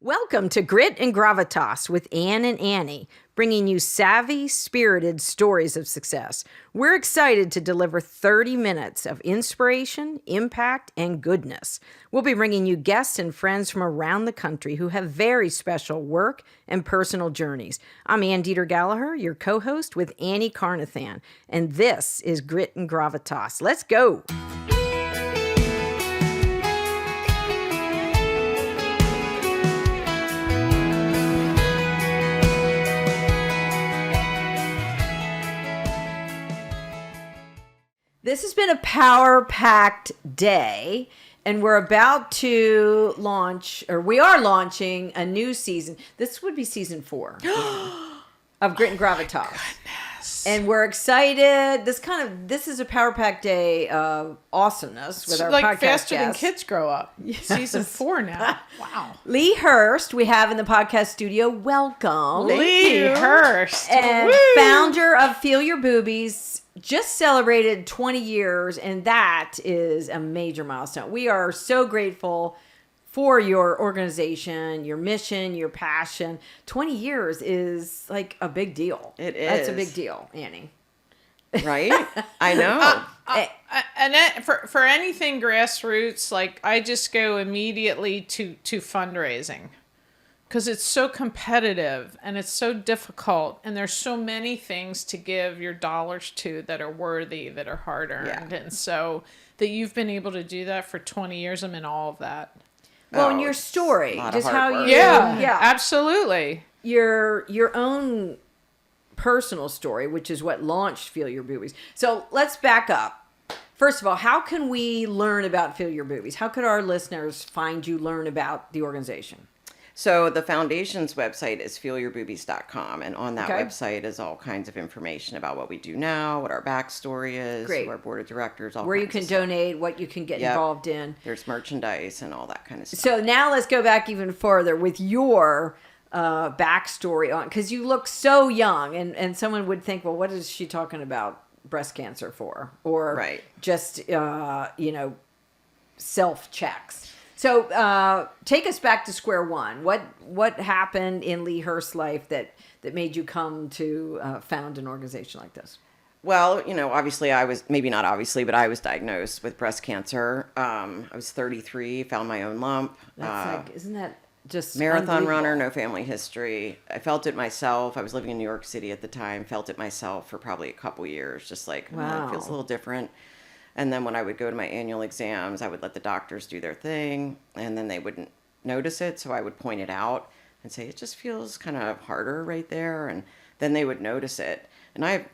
Welcome to Grit and Gravitas with Ann and Annie, bringing you savvy, spirited stories of success. We're excited to deliver 30 minutes of inspiration, impact, and goodness. We'll be bringing you guests and friends from around the country who have very special work and personal journeys. I'm Ann Deeter Gallaher, your co-host with Annie Carnathan, and this is Grit and Gravitas. Let's go! This has been a power-packed day, and we're about to launch, or we are launching a new season. This would be season 4 of Grit and Gravitas. Goodness. And we're excited. This is a power-packed day of awesomeness with our podcast like faster guests. than kids grow up. Yes. Season 4 now. Wow. Leigh Hurst, we have in the podcast studio. Welcome. Leigh Hurst. And founder of Feel Your Boobies. Just celebrated 20 years, and that is a major milestone. We are so grateful for your organization, your mission, your passion. 20 years is like a big deal. It is. That's a big deal, Annie. Right? I know. And for anything grassroots, like I just go immediately to fundraising. Because it's so competitive and it's so difficult, and there's so many things to give your dollars to that are worthy, that are hard earned. Yeah. And so that you've been able to do that for 20 years, I'm in all of that. Well, and your story, just how you, yeah, absolutely. Your own personal story, which is what launched Feel Your Boobies. So let's back up. First of all, how can we learn about Feel Your Boobies? How could our listeners find you, learn about the organization? So the foundation's website is feelyourboobies.com, and on that website is all kinds of information about what we do now, what our backstory is, who our board of directors, all where you kinds can of stuff. donate, what you can get involved in. There's merchandise and all that kind of stuff. So now let's go back even further with your backstory on, because you look so young, and someone would think, well, what is she talking about breast cancer for? Or just, self-checks. So take us back to square one. What happened in Leigh Hurst's life that made you come to found an organization like this? Well, obviously I was, maybe not obviously, but I was diagnosed with breast cancer. I was 33, found my own lump. That's isn't that just marathon runner, no family history. I felt it myself. I was living in New York City at the time, felt it myself for probably a couple years, just like, it feels a little different. And then when I would go to my annual exams, I would let the doctors do their thing, and then they wouldn't notice it. So I would point it out and say, it just feels kind of harder right there. And then they would notice it. And I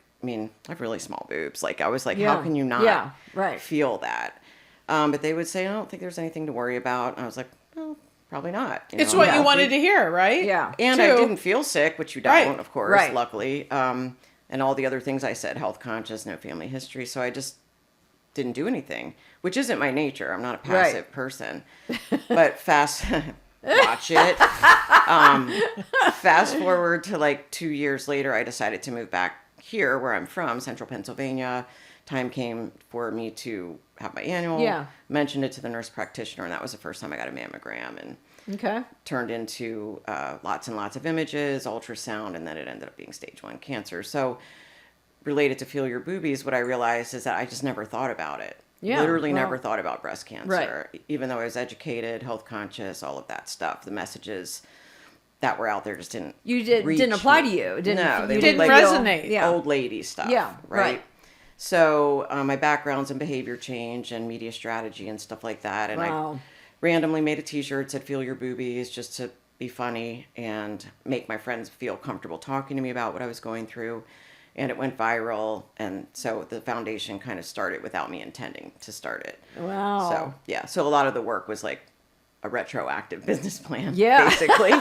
have really small boobs. Like, I was like, how can you not feel that? But they would say, I don't think there's anything to worry about. And I was like, well, probably not. It's what you wanted to hear, right? Yeah. And I didn't feel sick, which you don't, of course, luckily. And all the other things I said, health conscious, no family history. So I just didn't do anything, which isn't my nature. I'm not a passive person. But watch it. Fast forward to like 2 years later, I decided to move back here where I'm from, Central Pennsylvania. Time came for me to have my annual. Mentioned it to the nurse practitioner, and that was the first time I got a mammogram, and turned into lots and lots of images, ultrasound, and then it ended up being stage 1 cancer. So related to Feel Your Boobies, what I realized is that I just never thought about it. Literally never thought about breast cancer. Even though I was educated, health conscious, all of that stuff. The messages that were out there just didn't didn't apply to you. They didn't resonate. Old lady stuff. Yeah, right. So my background's in behavior change and media strategy and stuff like that. And I randomly made a t-shirt that said Feel Your Boobies just to be funny and make my friends feel comfortable talking to me about what I was going through. And it went viral, and so the foundation kind of started without me intending to start it. Wow. So a lot of the work was like a retroactive business plan, basically.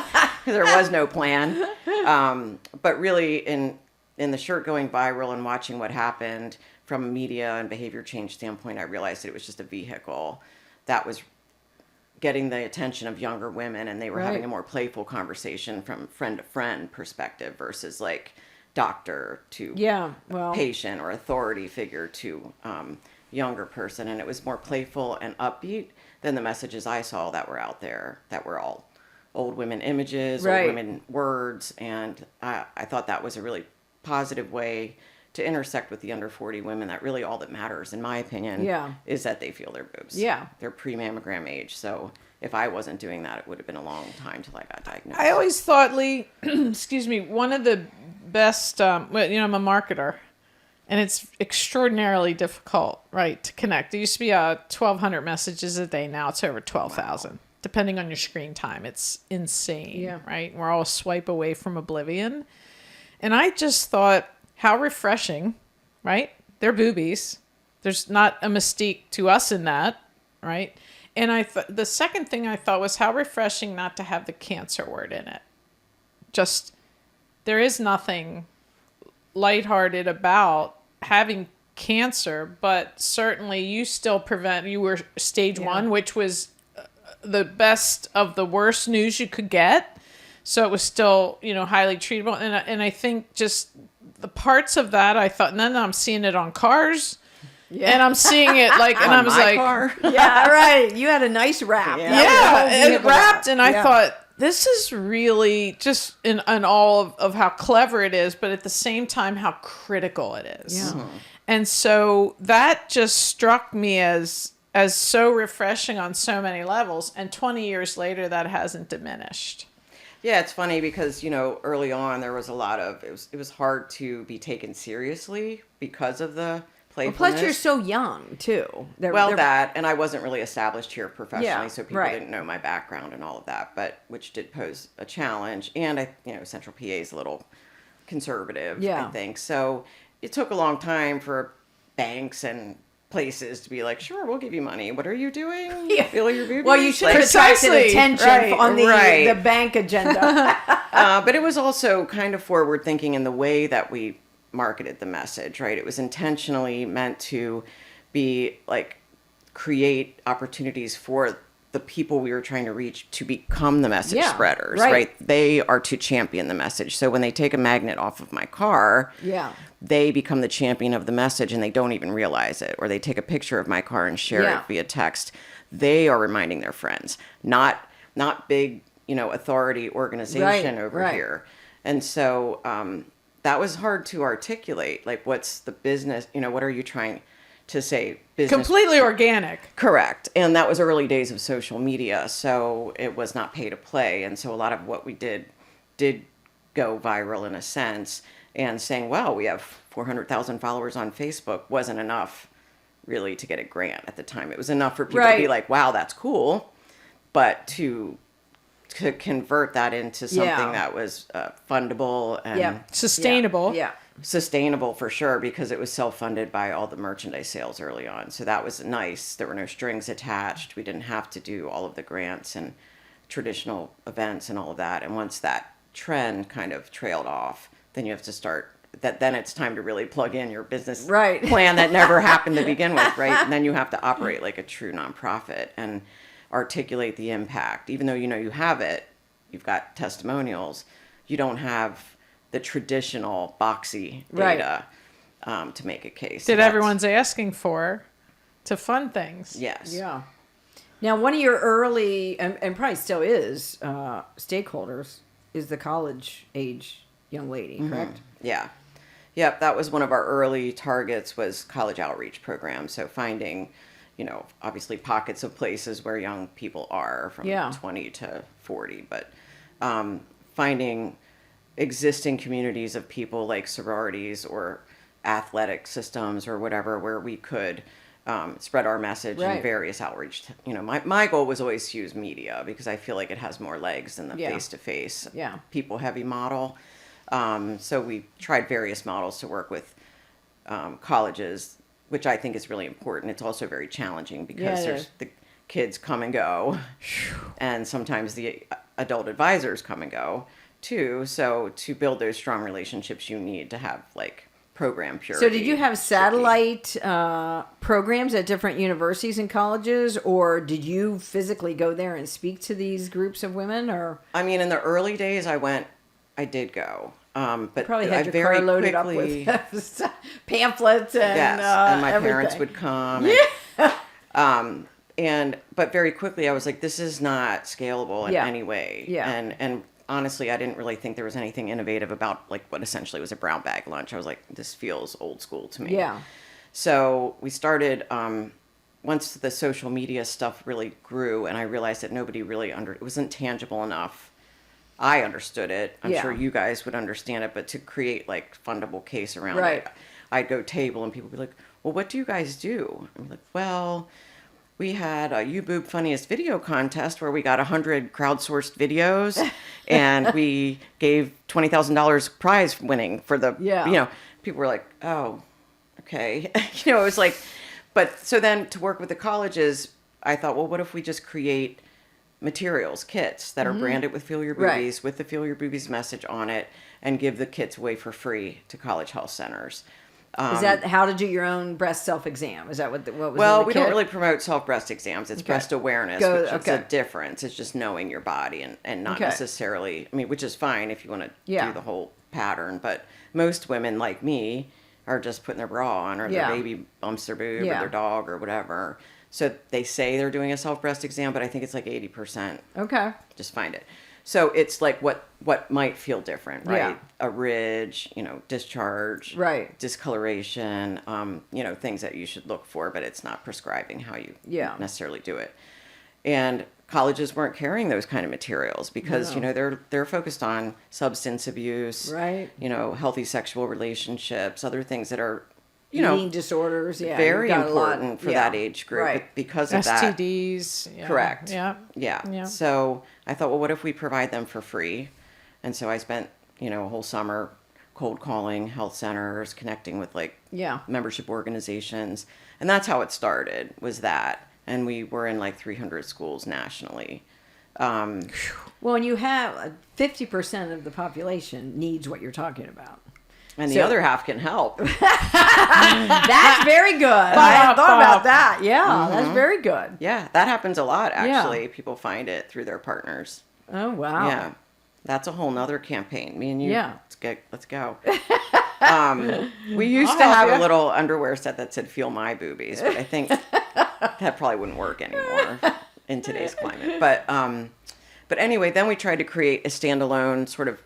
There was no plan. But really, in the shirt going viral and watching what happened from a media and behavior change standpoint, I realized that it was just a vehicle that was getting the attention of younger women, and they were having a more playful conversation from friend to friend perspective versus like doctor to patient or authority figure to younger person. And it was more playful and upbeat than the messages I saw that were out there that were all old women images, Right. old women words, and I thought that was a really positive way to intersect with the under 40 women. That really all that matters, in my opinion, Yeah. is that they feel their boobs. Yeah. They're pre-mammogram age. So if I wasn't doing that, it would have been a long time till I got diagnosed. I always thought, Leigh, excuse me, one of the best, I'm a marketer, and it's extraordinarily difficult, right, to connect. There used to be 1,200 messages a day. Now it's over 12,000, wow. Depending on your screen time. It's insane, right? We're all a swipe away from oblivion. And I just thought, how refreshing, right? They're boobies. There's not a mystique to us in that, right? And the second thing I thought was how refreshing not to have the cancer word in it. Just, there is nothing lighthearted about having cancer, but certainly you were stage 1, which was the best of the worst news you could get. So it was still, highly treatable. And I think just the parts of that, I thought, and then I'm seeing it on cars. Yeah. And I'm seeing it and I was like, car. Yeah, right. You had a nice wrap. Yeah, it wrapped. And I thought, this is really just in all of how clever it is, but at the same time, how critical it is. Yeah. And so that just struck me as so refreshing on so many levels. And 20 years later, that hasn't diminished. Yeah, it's funny because, early on there was a lot of, it was hard to be taken seriously because of the playfulness. Well, plus you're so young too. That, and I wasn't really established here professionally, so people right. didn't know my background and all of that, but which did pose a challenge. And Central PA is a little conservative, I think. So it took a long time for banks and places to be like, sure, we'll give you money. What are you doing? Feel your boobies? Well, you should have attracted attention on the bank agenda. But it was also kind of forward thinking in the way that we marketed the message, right? It was intentionally meant to be like create opportunities for the people we were trying to reach to become the message spreaders, right? They are to champion the message. So when they take a magnet off of my car, they become the champion of the message and they don't even realize it. Or they take a picture of my car and share it via text. They are reminding their friends, not big, authority organization over here. And so that was hard to articulate. Like, what's the business? What are you trying to say? Business. Completely organic. Correct. And that was early days of social media. So it was not pay to play. And so a lot of what we did go viral in a sense. And saying, well, we have 400,000 followers on Facebook wasn't enough really to get a grant at the time. It was enough for people to be like, wow, that's cool. But to convert that into something that was fundable and sustainable. Sustainable for sure, because it was self-funded by all the merchandise sales early on. So that was nice. There were no strings attached. We didn't have to do all of the grants and traditional events and all of that. And once that trend kind of trailed off, then you have to start then it's time to really plug in your business plan that never happened to begin with, right? And then you have to operate like a true nonprofit and articulate the impact. Even though you have it, you've got testimonials, you don't have the traditional boxy data to make a case. That everyone's asking for to fund things. Yes. Yeah. Now, one of your early, and probably still is, stakeholders is the college age young lady, correct? Yeah. Yep, that was one of our early targets, was college outreach programs. So finding, obviously pockets of places where young people are from 20 to 40, but finding existing communities of people like sororities or athletic systems or whatever, where we could spread our message in various outreach. My goal was always to use media because I feel like it has more legs than the face-to-face people heavy model. So we tried various models to work with colleges, which I think is really important. It's also very challenging because there's the kids come and go, and sometimes the adult advisors come and go too. So to build those strong relationships, you need to have program purity. So did you have satellite programs at different universities and colleges, or did you physically go there and speak to these groups of women? Or I mean, in the early days, I did go. But probably had I your car loaded up with pamphlets and and my everything. parents would come. But very quickly I was like, this is not scalable in any way. Yeah. And honestly, I didn't really think there was anything innovative about like what essentially was a brown bag lunch. I was like, this feels old school to me. Yeah. So we started, once the social media stuff really grew and I realized that nobody really it wasn't tangible enough. I understood it. I'm sure you guys would understand it, but to create like fundable case around it, I'd go table and people would be like, well, what do you guys do? I'm like, well, we had a YouBoob Funniest Video contest where we got 100 crowdsourced videos and we gave $20,000 prize winning for the, people were like, oh, okay. It was like, but so then to work with the colleges, I thought, well, what if we just create materials, kits that are branded with Feel Your Boobies, with the Feel Your Boobies message on it, and give the kits away for free to college health centers. Is that how to do your own breast self-exam? Is that what was well, in the we kit? don't really promote self-breast exams. It's breast awareness, which is a difference. It's just knowing your body and not necessarily, I mean, which is fine if you want to do the whole pattern. But most women like me are just putting their bra on or their baby bumps their boob or their dog or whatever. So they say they're doing a self-breast exam, but I think it's like 80%. Okay. Just find it. So it's like what might feel different, right? Yeah. A ridge, discharge, discoloration, things that you should look for, but it's not prescribing how you necessarily do it. And colleges weren't carrying those kind of materials because, they're focused on substance abuse, healthy sexual relationships, other things that are, eating disorders, very important for that age group. But because of STDs. that. Correct. Yeah. So I thought, well, what if we provide them for free? And so I spent, a whole summer cold calling health centers, connecting with membership organizations. And that's how it started, was that. And we were in like 300 schools nationally. Well, and you have 50% of the population needs what you're talking about. And the other half can help. That's very good. I hadn't thought about that. Yeah, that's very good. Yeah, that happens a lot, actually. Yeah. People find it through their partners. Oh, wow. Yeah. That's a whole nother campaign. Me and you, let's go. We used to have a little underwear set that said "Feel My Boobies," but I think that probably wouldn't work anymore in today's climate. But anyway, then we tried to create a standalone sort of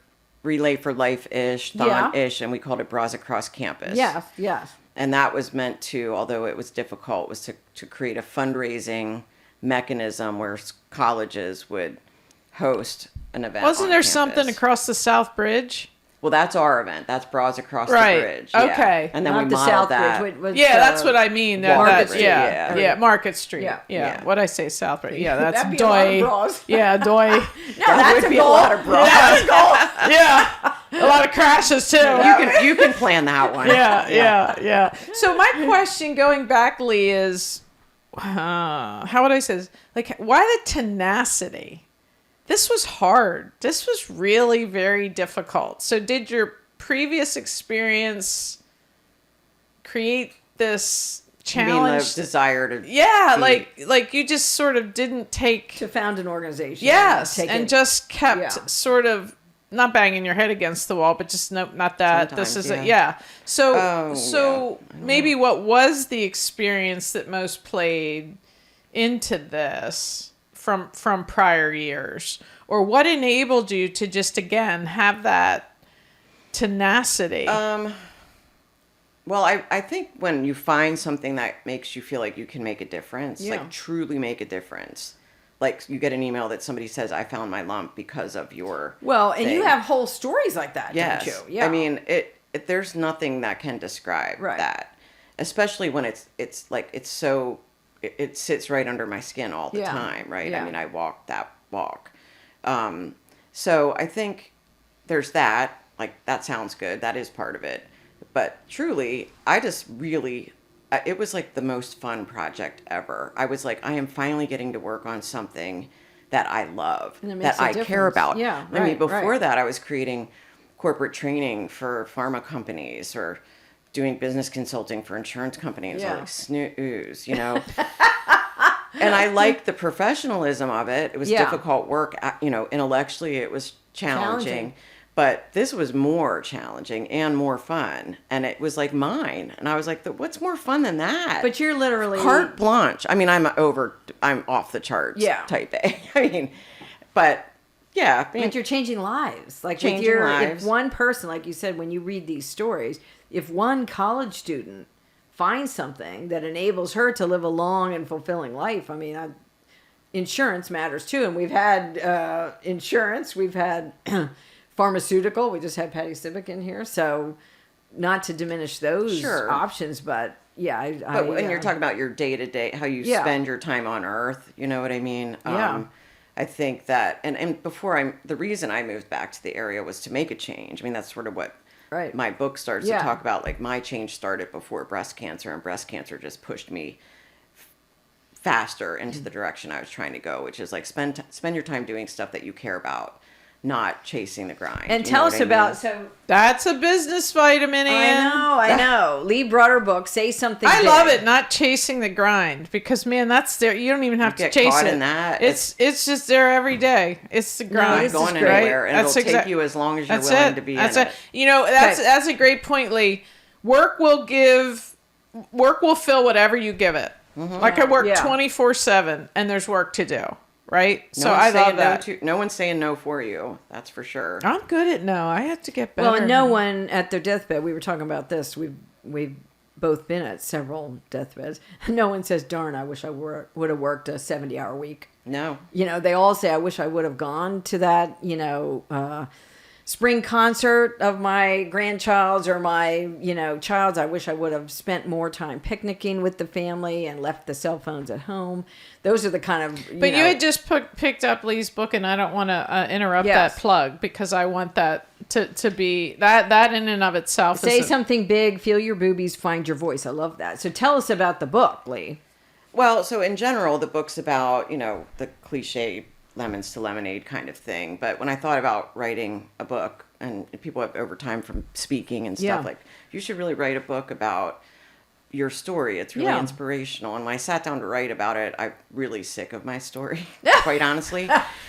Relay for Life-ish, Thon-ish, and we called it Bras Across Campus. Yes. And that was meant to, although it was difficult, was to create a fundraising mechanism where colleges would host an event. Wasn't there something across the South Bridge? Well, that's our event. That's Bras Across the Bridge. Yeah. Okay. And then not we the modeled South that. Bridge. That's what I mean. Market Street. Yeah, Market Street. Yeah. What'd I say, South Bridge? Yeah, that's That'd be a lot of bras. Yeah, doy. No, that's a lot of bras. That's a goal. Yeah. A lot of crashes too. You can plan that one. Yeah. So my question going back, Leigh, is how would I say this? Like, why the tenacity? This was hard. This was really very difficult. So did your previous experience create this challenge? You mean the desire to like you just sort of didn't take to found an organization. Yes, and just kept sort of not banging your head against the wall, but just not that. Sometimes, this is So maybe what was the experience that most played into this from prior years, or what enabled you to just again have that tenacity? Well, I think when you find something that makes you feel like you can make a difference, like truly make a difference. Like you get an email that somebody says, I found my lump because of your and you have whole stories like that, don't you? Yeah. I mean, there's nothing that can describe that. Especially when it's like it sits right under my skin all the time, right? Yeah. I mean, I walk that walk. So I think there's that. Like, that sounds good. That is part of it. But truly, I just really, it was like the most fun project ever. I was like, I am finally getting to work on something that I love, that I care about. Yeah, I mean, before that, I was creating corporate training for pharma companies or doing business consulting for insurance companies. Like, snooze, And I liked the professionalism of it. It was difficult work, intellectually it was challenging. But this was more challenging and more fun. And it was like mine. And I was like, what's more fun than that? But you're literally carte blanche. I mean, I'm off the charts type A. I mean, but yeah. But you're changing lives. Like changing lives. If one person, like you said, when you read these stories, if one college student finds something that enables her to live a long and fulfilling life, I mean, insurance matters too. And we've had insurance, we've had pharmaceutical. We just had Patty Civic in here. So not to diminish those options, but yeah. But when you're talking about your day-to-day, how you spend your time on Earth, you know what I mean? I think that, and before the reason I moved back to the area was to make a change. I mean, that's sort of what my book starts to talk about. Like, my change started before breast cancer, and breast cancer just pushed me faster into the direction I was trying to go, which is like spend your time doing stuff that you care about, not chasing the grind. And tell us about, that's a business vitamin, Ann. I know. Leigh brought her book, Say Something I Big. love it, not chasing the grind, because man, that's there. You don't even have to chase caught it. In that. It's just there every day. It's the grind. Not going anywhere, and it'll take you as long as you're willing to be in it. You know, that's a great point, Leigh. Work will fill whatever you give it. Mm-hmm. Like I work 24/7, and there's work to do. Right? No, so I love that. No one's saying no for you. That's for sure. I'm good at no. I have to get better. Well, and no one at their deathbed, we were talking about this. We've both been at several deathbeds. No one says, darn, I wish I would have worked a 70-hour week. No. You know, they all say, I wish I would have gone to that, spring concert of my grandchild's or my, child's. I wish I would have spent more time picnicking with the family and left the cell phones at home. Those are the kind of, But you had just picked up Leigh's book, and I don't want to interrupt that plug, because I want that to be, that in and of itself. Say Something Big, Feel Your Boobies, Find Your Voice. I love that. So tell us about the book, Leigh. Well, so in general, the book's about, the cliche lemons to lemonade kind of thing. But when I thought about writing a book, and people have over time from speaking and stuff, like, you should really write a book about your story. It's really inspirational. And when I sat down to write about it, I'm really sick of my story, quite honestly.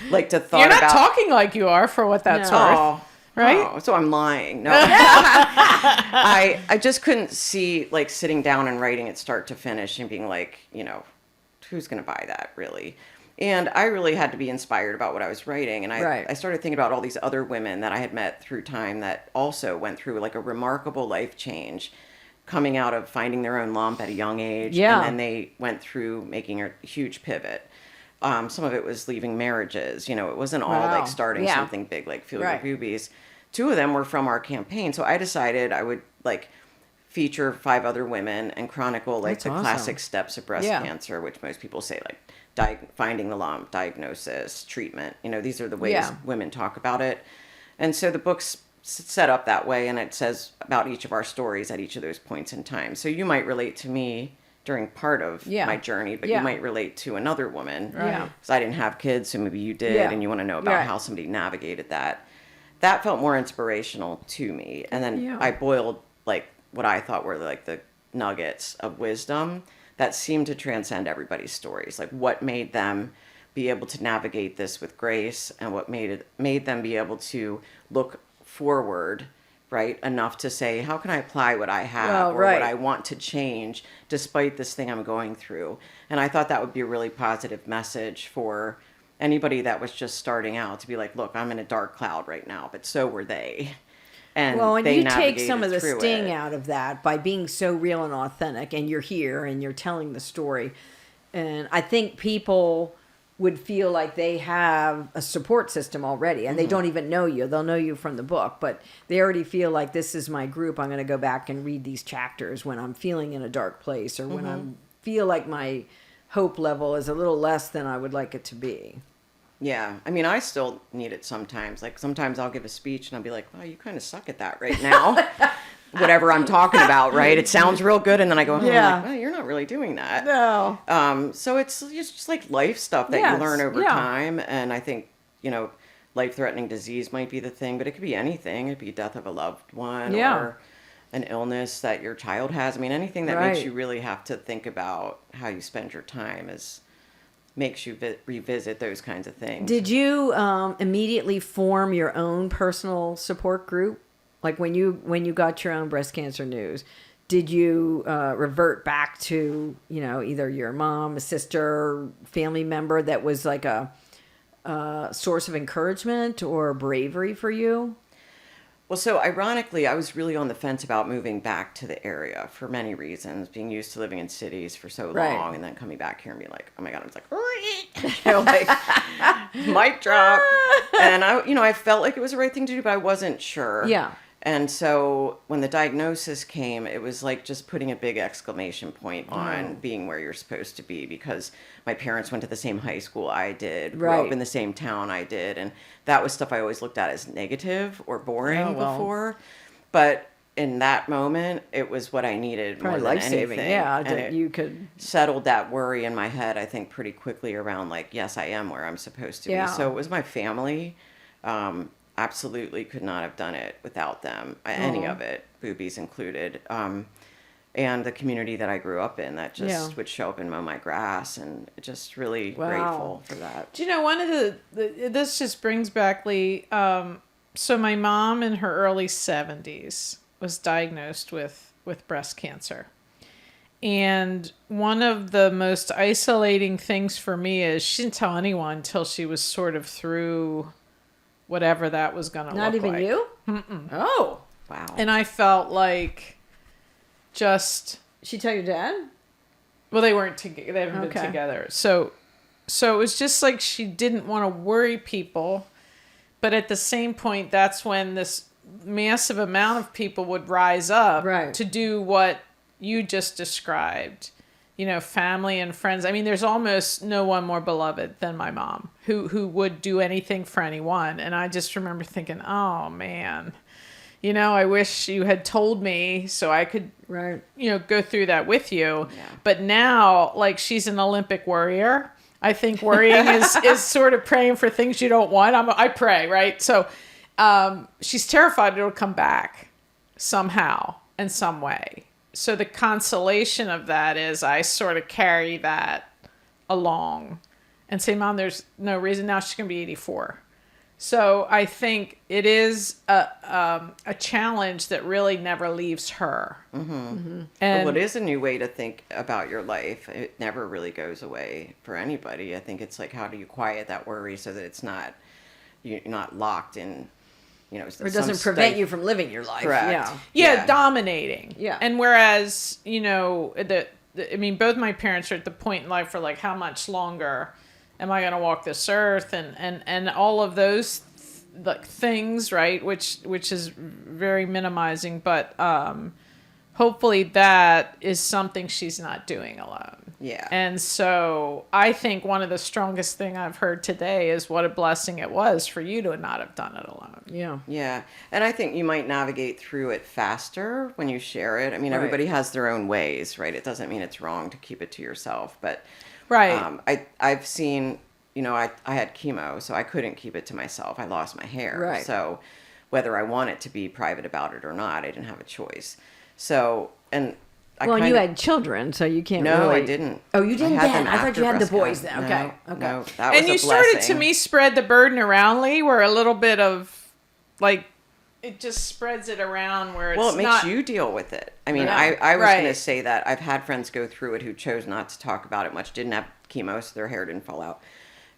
Like, to thought You're not about talking like you are, for what that's worth. Right? Oh, so I'm lying. No. I just couldn't see, like, sitting down and writing it start to finish and being like, who's going to buy that, really? And I really had to be inspired about what I was writing. And I started thinking about all these other women that I had met through time that also went through, like, a remarkable life change, coming out of finding their own lump at a young age. Yeah. And then they went through making a huge pivot. Some of it was leaving marriages. It wasn't all like starting something big like Feel Your Boobies. 2 of them were from our campaign. So I decided I would, like, feature 5 other women and chronicle, like, the classic steps of breast cancer, which most people say, like, finding the lump, diagnosis, treatment. These are the ways women talk about it. And so the book's set up that way, and it says about each of our stories at each of those points in time. So you might relate to me during part of my journey, but you might relate to another woman. Because I didn't have kids, so maybe you did, and you want to know about how somebody navigated that. That felt more inspirational to me. And then I boiled, like, what I thought were, like, the nuggets of wisdom that seemed to transcend everybody's stories. Like, what made them be able to navigate this with grace, and what made them be able to look forward, right, enough to say, how can I apply what I have or what I want to change despite this thing I'm going through? And I thought that would be a really positive message for anybody that was just starting out, to be like, look, I'm in a dark cloud right now, but so were they. And you take some of the sting out of that by being so real and authentic, and you're here and you're telling the story. And I think people would feel like they have a support system already, and they don't even know you. They'll know you from the book, but they already feel like, this is my group. I'm going to go back and read these chapters when I'm feeling in a dark place, or when I feel like my hope level is a little less than I would like it to be. Yeah. I mean, I still need it sometimes. Like, sometimes I'll give a speech and I'll be like, wow, you kind of suck at that right now. Whatever I'm talking about, right? It sounds real good. And then I go home and I'm like, well, you're not really doing that. No. So it's just like life stuff that you learn over time. And I think, life-threatening disease might be the thing, but it could be anything. It could be death of a loved one or an illness that your child has. I mean, anything that makes you really have to think about how you spend your time is makes you revisit those kinds of things. Did you immediately form your own personal support group? Like when you got your own breast cancer news, did you revert back to, either your mom, a sister, family member that was like a source of encouragement or bravery for you? Well, so ironically, I was really on the fence about moving back to the area for many reasons, being used to living in cities for so long and then coming back here and being like, oh my God, I was like, mic drop. And I felt like it was the right thing to do, but I wasn't sure. Yeah. And so when the diagnosis came, it was like just putting a big exclamation point on being where you're supposed to be, because my parents went to the same high school I did, grew up in the same town I did. And that was stuff I always looked at as negative or boring before. But in that moment, it was what I needed more than anything. Yeah, and you could settled that worry in my head, I think, pretty quickly around like, yes, I am where I'm supposed to be. So it was my family. Absolutely could not have done it without them, any of it, boobies included. And the community that I grew up in that just would show up and mow my grass, and just really grateful for that. Do you know, one of this just brings back, Leigh, so my mom in her early 70s was diagnosed with breast cancer. And one of the most isolating things for me is she didn't tell anyone until she was sort of through whatever that was going to look like. Not even you? Mm-mm. Oh. Wow. And I felt like She tell your dad? Well, they weren't together. They haven't been together. So it was just like she didn't want to worry people. But at the same point, that's when this massive amount of people would rise up to do what you just described. Family and friends. I mean, there's almost no one more beloved than my mom, who would do anything for anyone. And I just remember thinking, oh man, I wish you had told me so I could, go through that with you. Yeah. But now, like, she's an Olympic warrior. I think worrying is sort of praying for things you don't want. I pray, right? So she's terrified it'll come back somehow in some way. So the consolation of that is I sort of carry that along and say, Mom, there's no reason. Now she's going to be 84. So I think it is a challenge that really never leaves her. Mm-hmm. Mm-hmm. And well, it is a new way to think about your life. It never really goes away for anybody. I think it's like, how do you quiet that worry so that you're not locked in, or it doesn't prevent you from living your life. Correct. Yeah, dominating. Yeah. And whereas, both my parents are at the point in life where like, how much longer am I going to walk this earth? And all of those things, right? Which is very minimizing, but hopefully that is something she's not doing alone. Yeah. And so I think one of the strongest thing I've heard today is what a blessing it was for you to not have done it alone. Yeah. Yeah. And I think you might navigate through it faster when you share it. I mean, everybody has their own ways, right? It doesn't mean it's wrong to keep it to yourself, but I've seen, I had chemo, so I couldn't keep it to myself. I lost my hair. Right. So whether I wanted to be private about it or not, I didn't have a choice. So, and and you had children, so you can't No, really... I didn't. Oh, you didn't then? I thought you had the breast boys cancer. then. Okay. No, Okay. no, that was and you a started blessing. to me spread the burden around, Leigh, where a little bit of like it just spreads it around where it's Well, it makes you deal with it. I mean, I was going to say that I've had friends go through it who chose not to talk about it much, didn't have chemo, so their hair didn't fall out.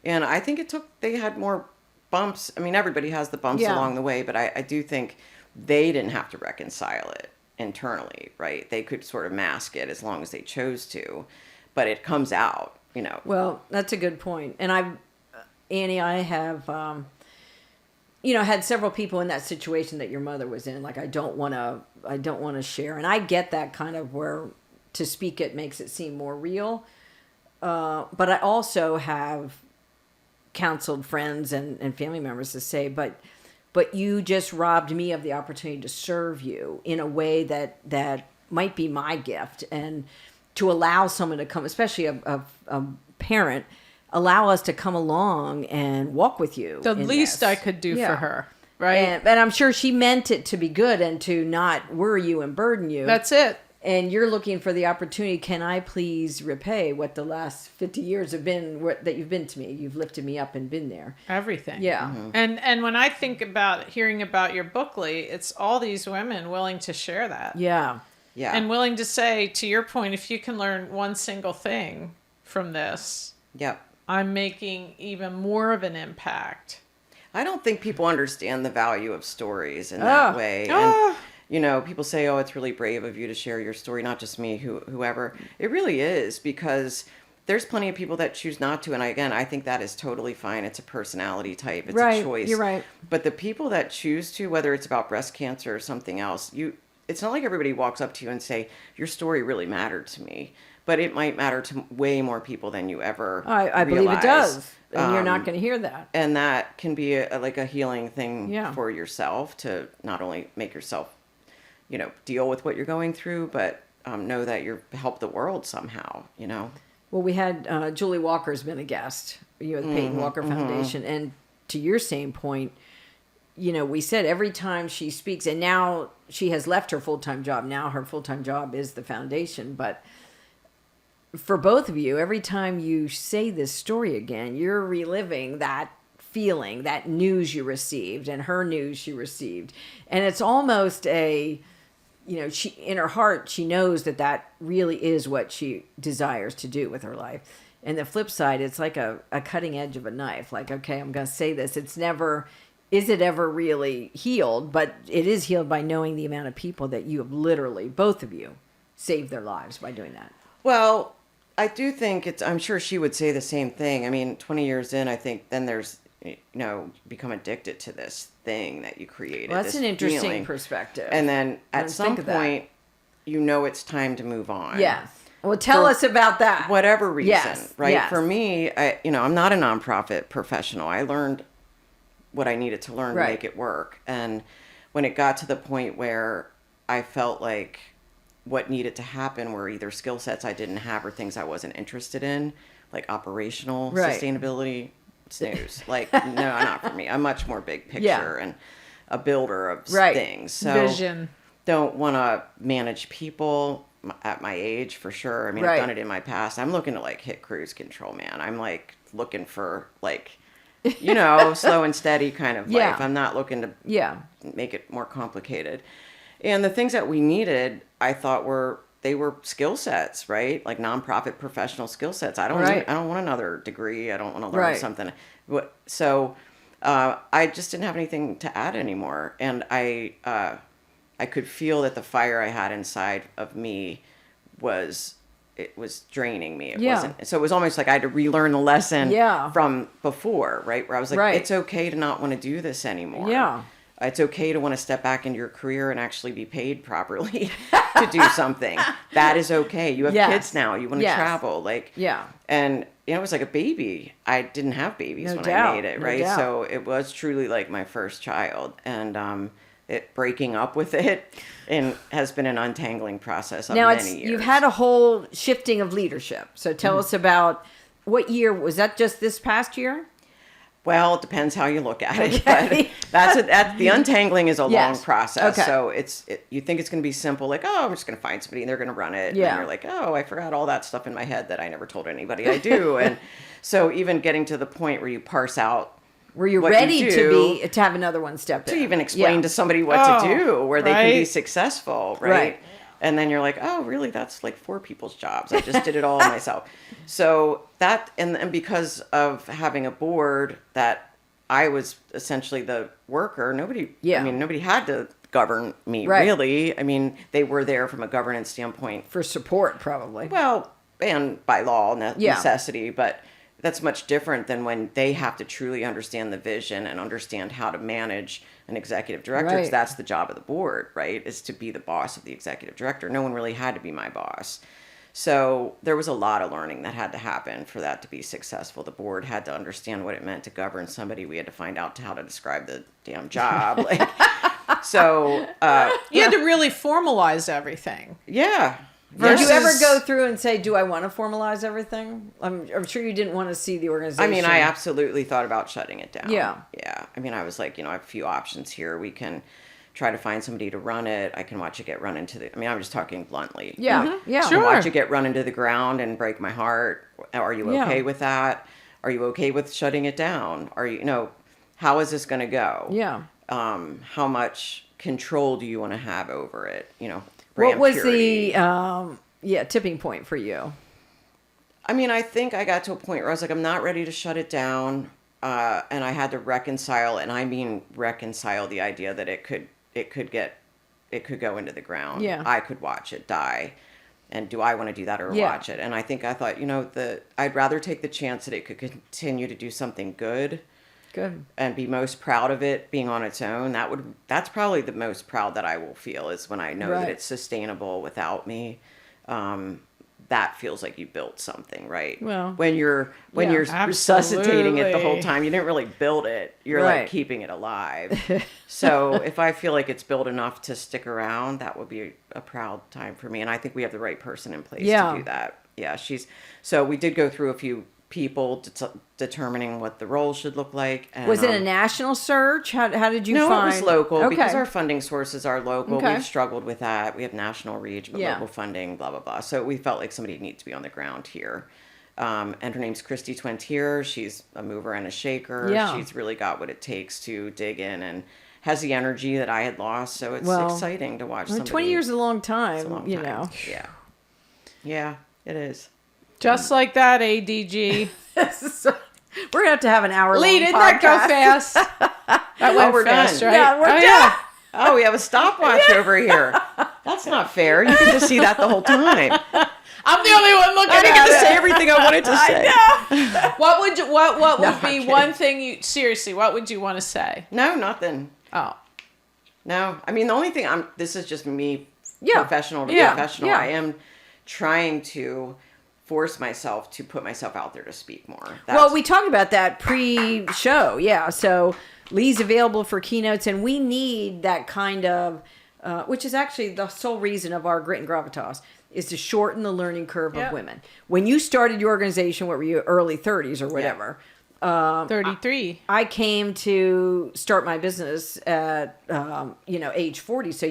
And I think they had more bumps. I mean, everybody has the bumps along the way, but I do think they didn't have to reconcile it internally, right? They could sort of mask it as long as they chose to, but it comes out, Well, that's a good point. And I have, had several people in that situation that your mother was in. Like, I don't want to share. And I get that kind of where to speak it makes it seem more real. But I also have counseled friends and family members to say, but you just robbed me of the opportunity to serve you in a way that might be my gift, and to allow someone to come, especially a parent, allow us to come along and walk with you. The least I could do for her, right? And I'm sure she meant it to be good and to not worry you and burden you. That's it. and you're looking for the opportunity. Can I please repay what the last 50 years have been that you've been to me? You've lifted me up and been there. Everything. Yeah. And when I think about hearing about your book, Leigh, it's all these women willing to share that. Yeah. Yeah. And willing to say, to your point, if you can learn one single thing from this, Yep. I'm making even more of an impact. I don't think people understand the value of stories in that way. And, you know, people say, oh, it's really brave of you to share your story, not just me, whoever. It really is, because there's plenty of people that choose not to. And I think that is totally fine. It's a personality type. It's a choice. You're right. But the people that choose to, whether it's about breast cancer or something else, it's not like everybody walks up to you and say, your story really mattered to me. But it might matter to way more people than you ever I believe it does. And you're not going to hear that. And that can be like a healing thing Yeah. for yourself, to not only make yourself, you know, deal with what you're going through, but know that you're help the world somehow, you know. Well, we had Julie Walker's been a guest, you know, the Peyton Walker Foundation. And to your same point, you know, we said every time she speaks, and now she has left her full-time job. Now her full-time job is the foundation. But for both of you, every time you say this story again, you're reliving that feeling, that news you received and her news she received. And it's almost a, you know, she, in her heart, she knows that really is what she desires to do with her life. And the flip side, it's like a cutting edge of a knife. Like, okay, I'm going to say this. It's never, is it ever really healed? But it is healed by knowing the amount of people that you have literally, both of you, saved their lives by doing that. Well, I do think I'm sure she would say the same thing. I mean, 20 years in, I think then there's, you know, become addicted to this thing that you created. Well, that's this an interesting feeling. perspective. And then at some think of point, you know, it's time to move on. Yes. Well, tell us about that. Whatever reason, Yes, right? yes. For me, I'm not a nonprofit professional. I learned what I needed to learn to make it work. And when it got to the point where I felt like what needed to happen were either skill sets I didn't have or things I wasn't interested in, like operational sustainability, snooze. Like, no, not for me. I'm much more big picture and a builder of things. So Vision. don't want to manage people at my age, for sure. I mean, I've done it in my past. I'm looking to like hit cruise control, man. I'm like looking for like, you know, slow and steady kind of life. I'm not looking to make it more complicated. And the things that we needed, I thought were skill sets, right? Like nonprofit professional skill sets. I don't want another degree. I don't want to learn something. So I just didn't have anything to add anymore. And I could feel that the fire I had inside of me was draining me. It wasn't. So it was almost like I had to relearn the lesson from before, right? Where I was like, it's okay to not want to do this anymore. Yeah. It's okay to want to step back into your career and actually be paid properly to do something. That is okay. You have kids now. You want to travel. And, you know, it was like a baby. I didn't have babies when I made it, right? So it was truly like my first child. And it breaking up with it and has been an untangling process of many years. You've had a whole shifting of leadership. So tell us about what year. Was that just this past year? Well, it depends how you look at it, but that's the untangling is a long process. Okay. So you think it's going to be simple, like, oh, I'm just going to find somebody and they're going to run it. Yeah. And you're like, oh, I forgot all that stuff in my head that I never told anybody I do. And so even getting to the point where you parse out, where you're ready to have another one step in. To even explain to somebody what to do, where they can be successful, right? And then you're like, oh, really? That's like 4 people's jobs. I just did it all myself. So that, and because of having a board that I was essentially the worker, nobody had to govern me, really. I mean, they were there from a governance standpoint. For support, probably. Well, and by law, necessity, but that's much different than when they have to truly understand the vision and understand how to manage an executive director. Because that's the job of the board, right? Is to be the boss of the executive director. No one really had to be my boss. So there was a lot of learning that had to happen for that to be successful. The board had to understand what it meant to govern somebody. We had to find out how to describe the damn job. You had to really formalize everything. Yeah. Did you ever go through and say, do I want to formalize everything? I'm sure you didn't want to see the organization. I mean, I absolutely thought about shutting it down. Yeah. Yeah. I mean, I was like, I have a few options here. We can try to find somebody to run it. I can watch it get run into the, I mean, I'm just talking bluntly. Yeah. Yeah. I can watch it get run into the ground and break my heart. Are you okay with that? Are you okay with shutting it down? Are you, how is this going to go? Yeah. How much control do you want to have over it? What was purity. the tipping point for you? I mean, I think I got to a point where I was like, I'm not ready to shut it down. And I had to reconcile, and I mean reconcile the idea that it could go into the ground. Yeah. I could watch it die. And do I want to do that or watch it? And I thought, I'd rather take the chance that it could continue to do something good. Good. And be most proud of it being on its own. That's probably the most proud that I will feel, is when I know that it's sustainable without me. That feels like you built something, right? Well, when you're resuscitating it the whole time, you didn't really build it. You're like keeping it alive. So if I feel like it's built enough to stick around, that would be a proud time for me. And I think we have the right person in place to do that. Yeah, so we did go through a few people determining what the role should look like. And, was it a national search? How did you find? No, it was local because our funding sources are local. We've struggled with that. We have national reach, but local funding, blah, blah, blah. So we felt like somebody needs to be on the ground here. And her name's Christy Twentier. She's a mover and a shaker. Yeah. She's really got what it takes to dig in and has the energy that I had lost. So it's exciting to watch somebody. 20 years is a long time, It's a long time. Yeah. Yeah, it is. Just like that, ADG. We're going to have an hour long Leigh, didn't that go fast? That went fast, done. right? Yeah, we're done. Oh, we have a stopwatch over here. That's not fair. You can just see that the whole time. I'm the only one looking I didn't at get to it. say everything I wanted to say. I know. What No, would be I'm one thing what would you want to say? No, nothing. Oh. No. I mean, the only thing this is just me, professional to professional. Yeah. I am trying to force myself to put myself out there to speak more. Well, we talked about that pre-show. Yeah. So Leigh's available for keynotes, and we need that kind of, which is actually the sole reason of our Grit and Gravitas, is to shorten the learning curve of women. When you started your organization, what were you, early 30s or whatever? 33. I came to start my business at, age 40. So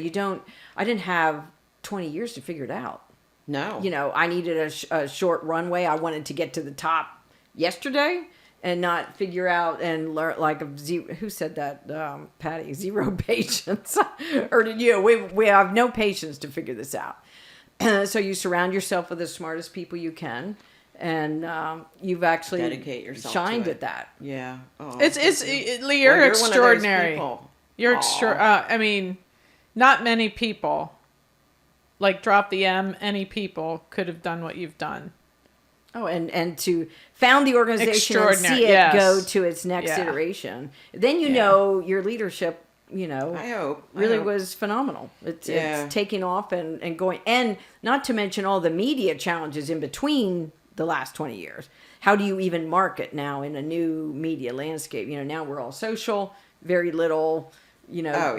I didn't have 20 years to figure it out. No. I needed a short runway. I wanted to get to the top yesterday and not figure out and learn who said that, Patty? Zero patience. Or did you? We have no patience to figure this out. So you surround yourself with the smartest people you can, and you've actually dedicate yourself shined to at that. Yeah. Oh, Leigh, you're extraordinary. You're Aw. I mean, not many people, like drop the M, any people could have done what you've done. Oh, and to found the organization and see it go to its next iteration. Then know your leadership, I hope. really was phenomenal. It's taking off and going. And not to mention all the media challenges in between the last 20 years. How do you even market now in a new media landscape? Now we're all social, very little...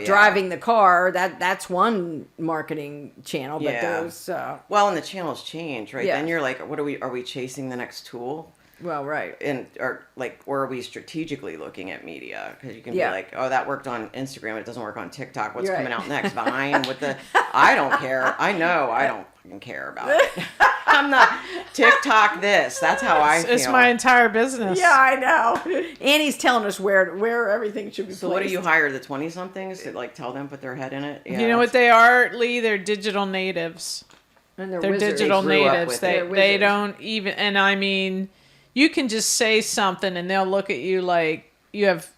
driving the car, that's one marketing channel, but those... well, and the channels change, right? Then you're like, are we chasing the next tool? Well, right. Or are we strategically looking at media? Because you can be like, oh, that worked on Instagram, it doesn't work on TikTok. What's coming out next? Vine with the... I don't care. I know I don't fucking care about it. I'm not TikTok this. That's how I feel. It's my entire business. Yeah, I know. Annie's telling us where everything should be placed. So what do you hire, the 20-somethings to tell them put their head in it? Yeah, you know what they are, Leigh? They're digital natives. And they're digital natives. They don't even... And I mean, you can just say something and they'll look at you like you have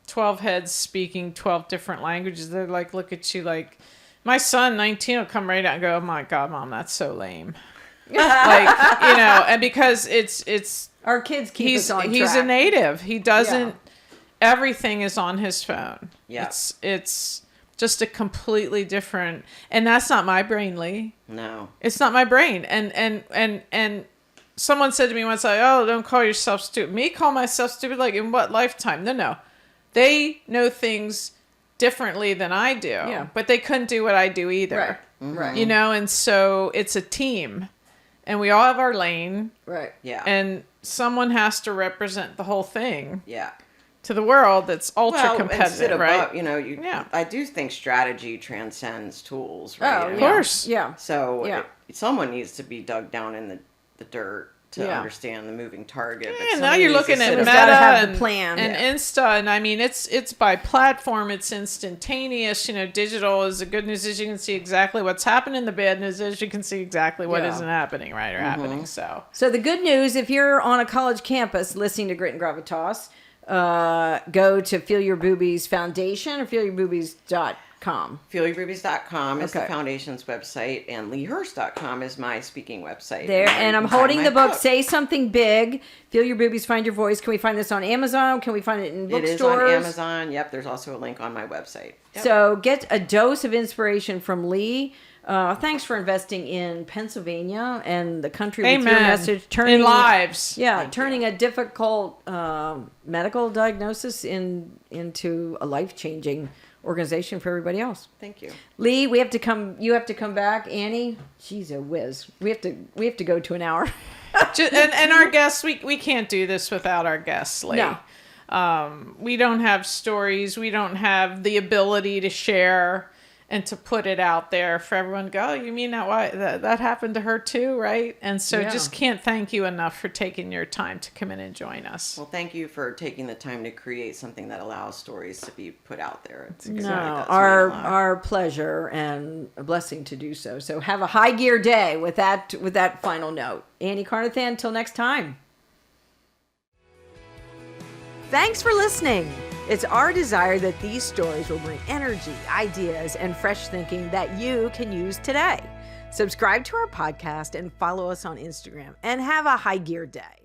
12 heads speaking 12 different languages. They're like, look at you like... My son, 19, will come right out and go, oh my God, Mom, that's so lame. And because it's our kids keep us on track. He's a native. He doesn't, everything is on his phone. Yeah. It's just a completely different, and that's not my brain, Leigh. No. It's not my brain. And someone said to me once, oh, don't call yourself stupid. Me call myself stupid, like in what lifetime? No. They know things differently than I do. Yeah. But they couldn't do what I do either. Right. Mm-hmm. Right. And so it's a team. And we all have our lane. Right. Yeah. And someone has to represent the whole thing. Yeah. to the world that's ultra Well, and sit competitive, above, right? you know, Yeah. I do think strategy transcends tools, right? Oh, I mean, Of course. Yeah. So Yeah. someone needs to be dug down in the dirt to Yeah. understand the moving target. but Yeah, now somebody you're needs to looking at sit Meta above- gotta have the and, plan. and Insta, and I mean it's by platform, it's instantaneous. You know, digital is the good news is you can see exactly what's happening. The bad news is you can see exactly what Yeah. isn't happening, right, or happening. So So the good news, if you're on a college campus listening to Grit and Gravitas, go to Feel Your Boobies Foundation or feelyourboobies.com. FeelYourBoobies.com is Okay. the foundation's website, and LeighHurst.com is my speaking website. There, where and you I'm can find holding my the book, Say Something Big, Feel Your Boobies, Find Your Voice. Can we find this on Amazon? Can we find it in bookstores? It is on Amazon. Yep, there's also a link on my website. Yep. So get a dose of inspiration from Leigh. Thanks for investing in Pennsylvania and the country with your amen. message. In lives. Yeah, turning a difficult medical diagnosis into a life-changing organization for everybody else. Thank you. Leigh, we have to come. You have to come back. Annie, she's a whiz. We have to go to an hour. And our guests, we can't do this without our guests, Leigh. No. We don't have stories. We don't have the ability to share and to put it out there for everyone to go, oh, you mean that happened to her too, right? And so Yeah. just can't thank you enough for taking your time to come in and join us. Well, thank you for taking the time to create something that allows stories to be put out there. It really No, does mean a lot. our pleasure and a blessing to do so. So have a high gear day with that final note. Annie Carnathan, till next time. Thanks for listening. It's our desire that these stories will bring energy, ideas, and fresh thinking that you can use today. Subscribe to our podcast and follow us on Instagram, and have a high gear day.